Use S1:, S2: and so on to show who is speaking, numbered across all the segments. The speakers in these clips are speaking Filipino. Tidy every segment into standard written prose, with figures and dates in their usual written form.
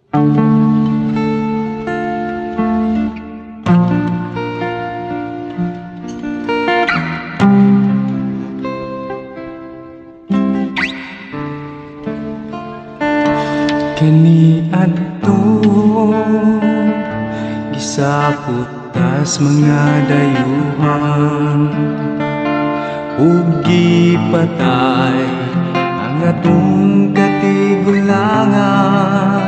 S1: Kani adto gisapot tas mga dayuhan, ug gipatay ang atong katigulangan.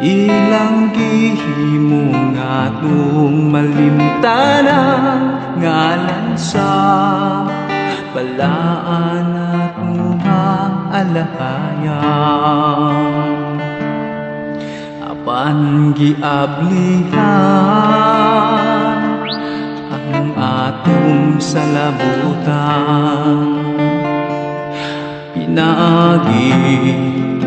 S1: Ilang gihimo nga atong malimtanan, ngalan sa balaan atong alahayan. Apan giablihan ang atong salabutan, pinaagi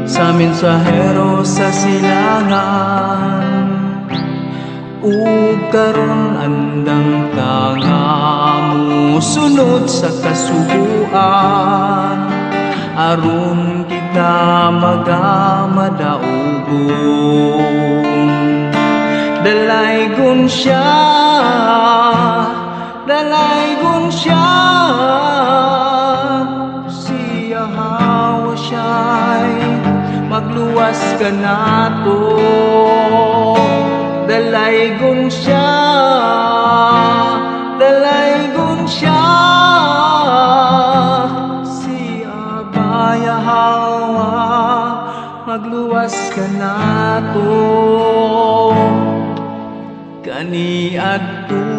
S1: sa mensahero sa silangan, ug karon andam ta nga musunod sa kasubuan, aron kita magamadaogon. Dalaygon siya, dalaygon siya, siya hawa siya'y magluwas ka nato. Dalaygon siya, dalaygon siya, siya bayahawa magluwas ka nato. Kani adto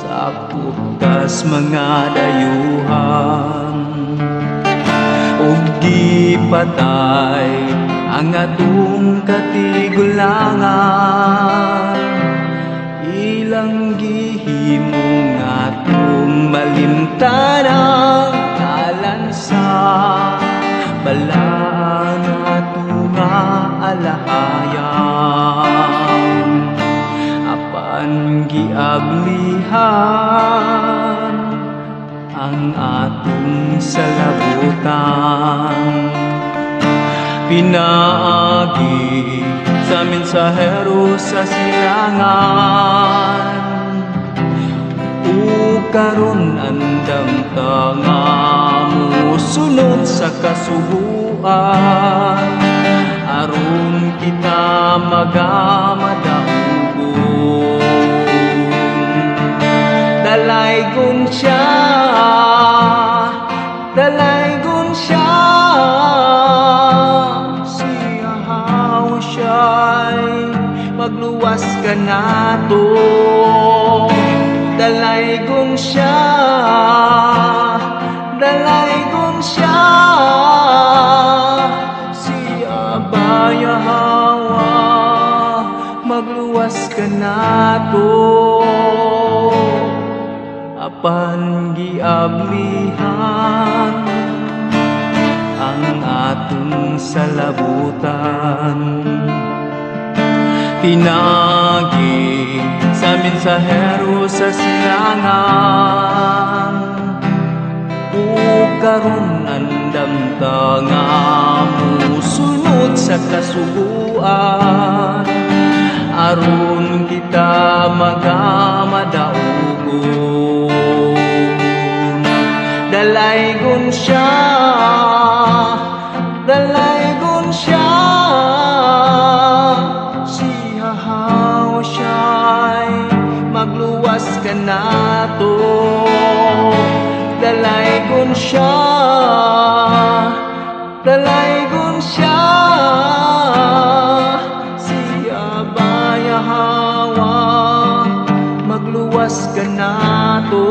S1: sa putas mga dayuhan, ug gipatay ang atong katigulangan. Ilang gihimo nga atong malimtanan, ngalan sa balaan atong alahayan. Apan giablihan ang atong salabutan, pinaagi sa mensahero sa silangan, ug karon andam ta nga musunod sa kasubuan, aron kita magamadaogon. Dalaygon siya, dalaygon siya, siya hawa siya'y magluwas ka nato. Dalaygon siya, dalaygon siya, siya bayahawa magluwas ka nato. Apan giablihan ang atong salabutan, pinaagi sa mensahero sa silangan, ug karon andam ta nga musunod sa kasubuan, aron kita magamadaogon. Dalaygon siya, dalaygon siya, siya hawa siya'y magluwas ka nato. Dalaygon siya, dalaygon siya, siya bayahawa magluwas ka nato.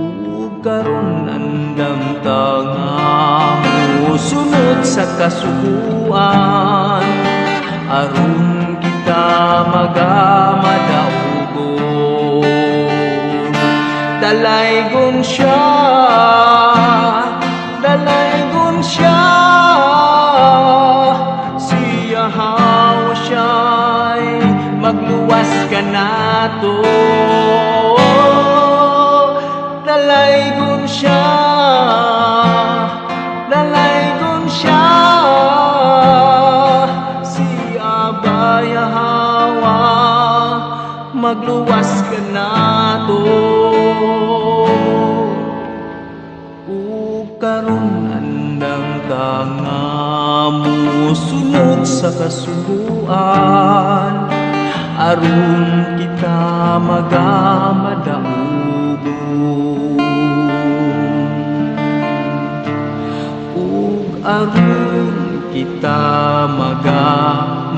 S1: Ug karon andam ta nga musunod sa kasubuan, aron kita magamadaogon. Dalaygon siya, dalaygon siya, siya hawa siya'y magluwas ka nato. Dalaygon siya, dalaygon siya, magluwas ka nato. Ug karon andang ka nga musunod sa kasuguan, aron kita magamadaog. Ug aron kita magamadaog.